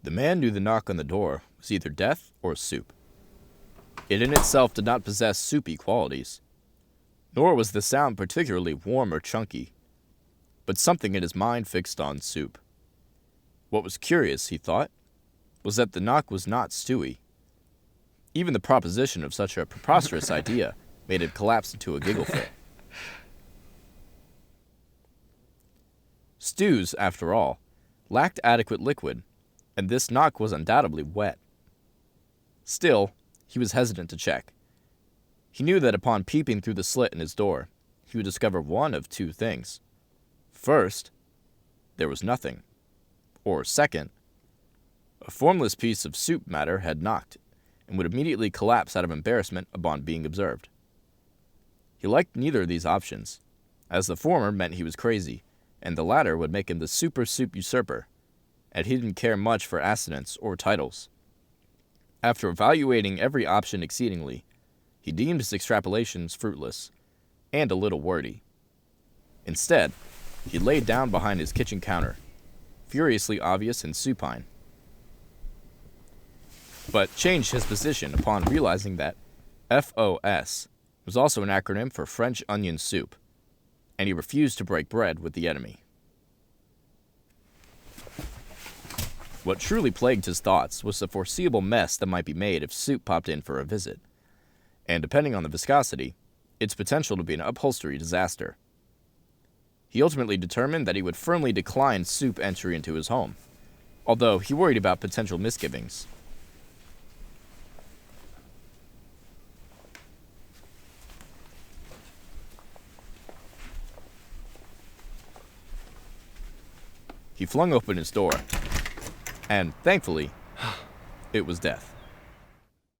The man knew the knock on the door was either death or soup. It in itself did not possess soupy qualities, nor was the sound particularly warm or chunky, but something in his mind fixed on soup. What was curious, he thought, was that the knock was not stewy. Even the proposition of such a preposterous idea made him collapse into a giggle fit. Stews, after all, lacked adequate liquid, and this knock was undoubtedly wet. Still, he was hesitant to check. He knew that upon peeping through the slit in his door, he would discover one of two things. First, there was nothing. Or second, a formless piece of soup matter had knocked, and would immediately collapse out of embarrassment upon being observed. He liked neither of these options, as the former meant he was crazy, and the latter would make him the super soup usurper, and he didn't care much for assonance or titles. After evaluating every option exceedingly, he deemed his extrapolations fruitless, and a little wordy. Instead, he laid down behind his kitchen counter, furiously obvious and supine, but changed his position upon realizing that FOS was also an acronym for French onion soup, and he refused to break bread with the enemy. What truly plagued his thoughts was the foreseeable mess that might be made if soup popped in for a visit, and depending on the viscosity, its potential to be an upholstery disaster. He ultimately determined that he would firmly decline soup entry into his home, although he worried about potential misgivings. He flung open his door, and, thankfully, it was death.